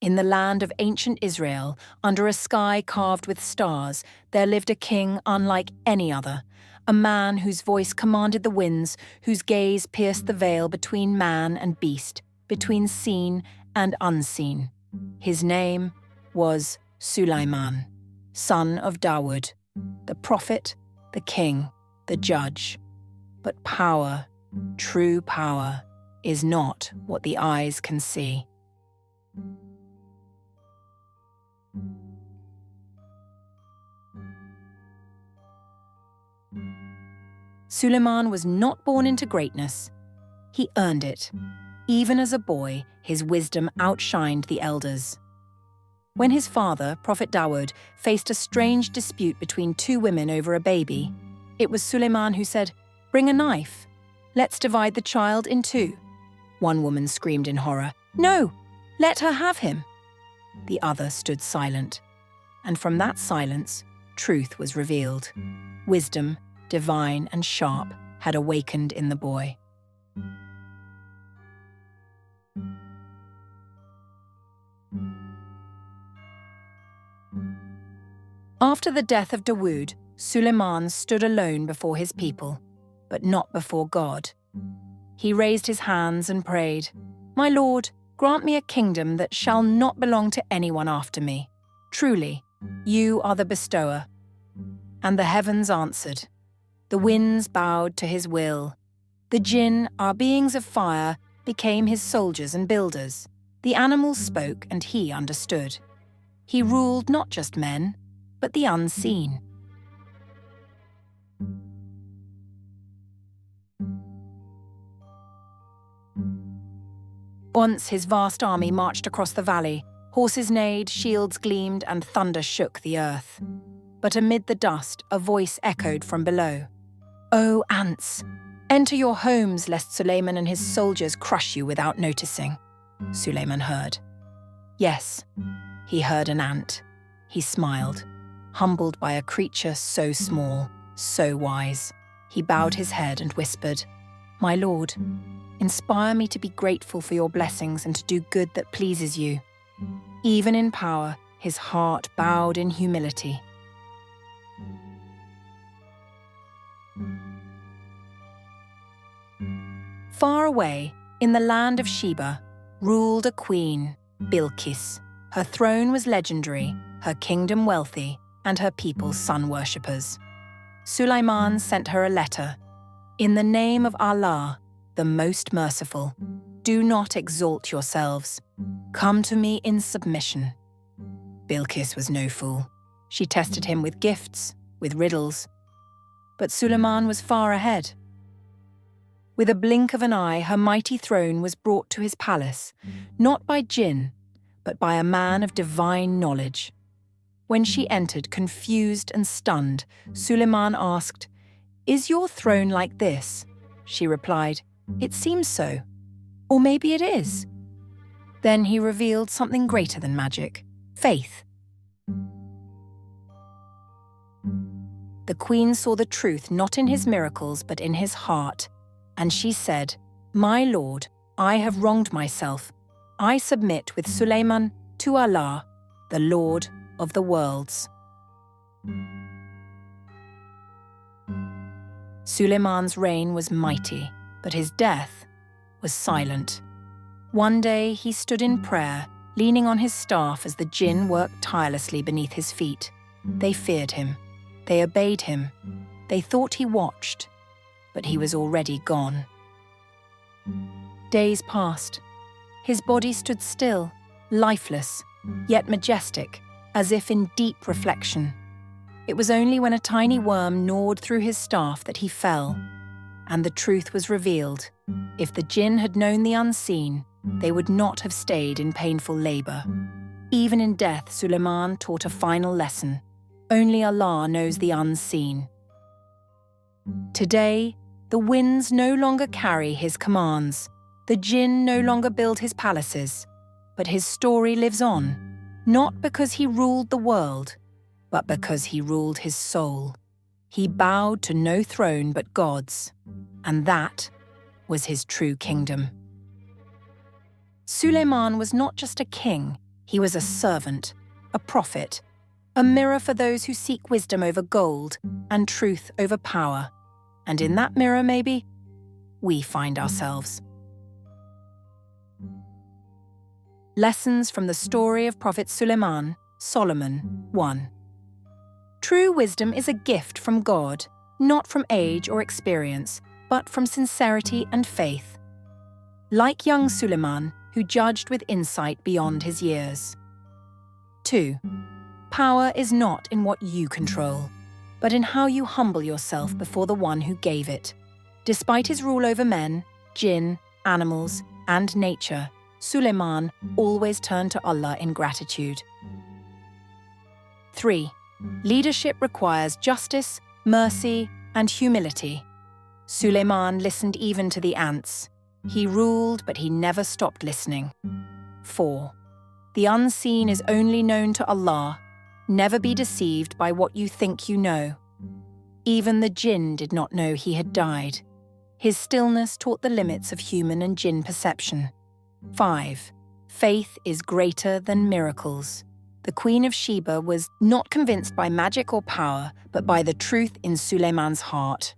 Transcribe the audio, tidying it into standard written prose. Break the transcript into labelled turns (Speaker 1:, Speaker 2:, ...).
Speaker 1: In the land of ancient Israel, under a sky carved with stars, there lived a king unlike any other, a man whose voice commanded the winds, whose gaze pierced the veil between man and beast, between seen and unseen. His name was Sulaiman, son of Dawood, the prophet, the king, the judge. But power, true power, is not what the eyes can see. Suleiman was not born into greatness. He earned it. Even as a boy, his wisdom outshined the elders. When his father, Prophet Dawood, faced a strange dispute between two women over a baby, it was Suleiman who said, "Bring a knife. Let's divide the child in two." One woman screamed in horror, "No, let her have him." The other stood silent. And from that silence, truth was revealed. Wisdom, divine and sharp, had awakened in the boy. After the death of Dawood, Suleiman stood alone before his people, but not before God. He raised his hands and prayed, "My Lord, grant me a kingdom that shall not belong to anyone after me. Truly, you are the bestower." And the heavens answered. The winds bowed to his will. The jinn, our beings of fire, became his soldiers and builders. The animals spoke and he understood. He ruled not just men, but the unseen. Once his vast army marched across the valley. Horses neighed, shields gleamed, and thunder shook the earth. But amid the dust, a voice echoed from below. "O ants, enter your homes lest Suleiman and his soldiers crush you without noticing." Suleiman heard. Yes, he heard an ant. He smiled, humbled by a creature so small, so wise. He bowed his head and whispered, "My lord, inspire me to be grateful for your blessings and to do good that pleases you." Even in power, his heart bowed in humility. Far away, in the land of Sheba, ruled a queen, Bilqis. Her throne was legendary, her kingdom wealthy, and her people sun-worshippers. Suleiman sent her a letter. "In the name of Allah, the most merciful, do not exalt yourselves. Come to me in submission." Bilqis was no fool. She tested him with gifts, with riddles. But Suleiman was far ahead. With a blink of an eye, her mighty throne was brought to his palace, not by jinn, but by a man of divine knowledge. When she entered, confused and stunned, Suleiman asked, "Is your throne like this?" She replied, "It seems so. Or maybe it is." Then he revealed something greater than magic, faith. The queen saw the truth not in his miracles but in his heart, and she said, "My lord, I have wronged myself. I submit with Suleiman to Allah, the Lord of the worlds." Suleiman's reign was mighty, but his death was silent. One day he stood in prayer, leaning on his staff as the jinn worked tirelessly beneath his feet. They feared him. They obeyed him. They thought he watched, but he was already gone. Days passed. His body stood still, lifeless, yet majestic, as if in deep reflection. It was only when a tiny worm gnawed through his staff that he fell, and the truth was revealed. If the jinn had known the unseen, they would not have stayed in painful labor. Even in death, Suleiman taught a final lesson. Only Allah knows the unseen. Today, the winds no longer carry his commands. The jinn no longer build his palaces. But his story lives on, not because he ruled the world, but because he ruled his soul. He bowed to no throne but God's, and that was his true kingdom. Suleiman was not just a king, He was a servant, a prophet, a mirror for those who seek wisdom over gold and truth over power. And in that mirror, maybe, we find ourselves. Lessons from the story of Prophet Suleiman, Solomon 1. True wisdom is a gift from God, not from age or experience, but from sincerity and faith. Like young Suleiman, who judged with insight beyond his years. 2. Power is not in what you control, but in how you humble yourself before the one who gave it. Despite his rule over men, jinn, animals, and nature, Suleiman always turned to Allah in gratitude. 3. Leadership requires justice, mercy, and humility. Suleiman listened even to the ants. He ruled, but he never stopped listening. 4. The unseen is only known to Allah. Never be deceived by what you think you know. Even the jinn did not know he had died. His stillness taught the limits of human and jinn perception. 5. Faith is greater than miracles. The Queen of Sheba was not convinced by magic or power, but by the truth in Suleiman's heart.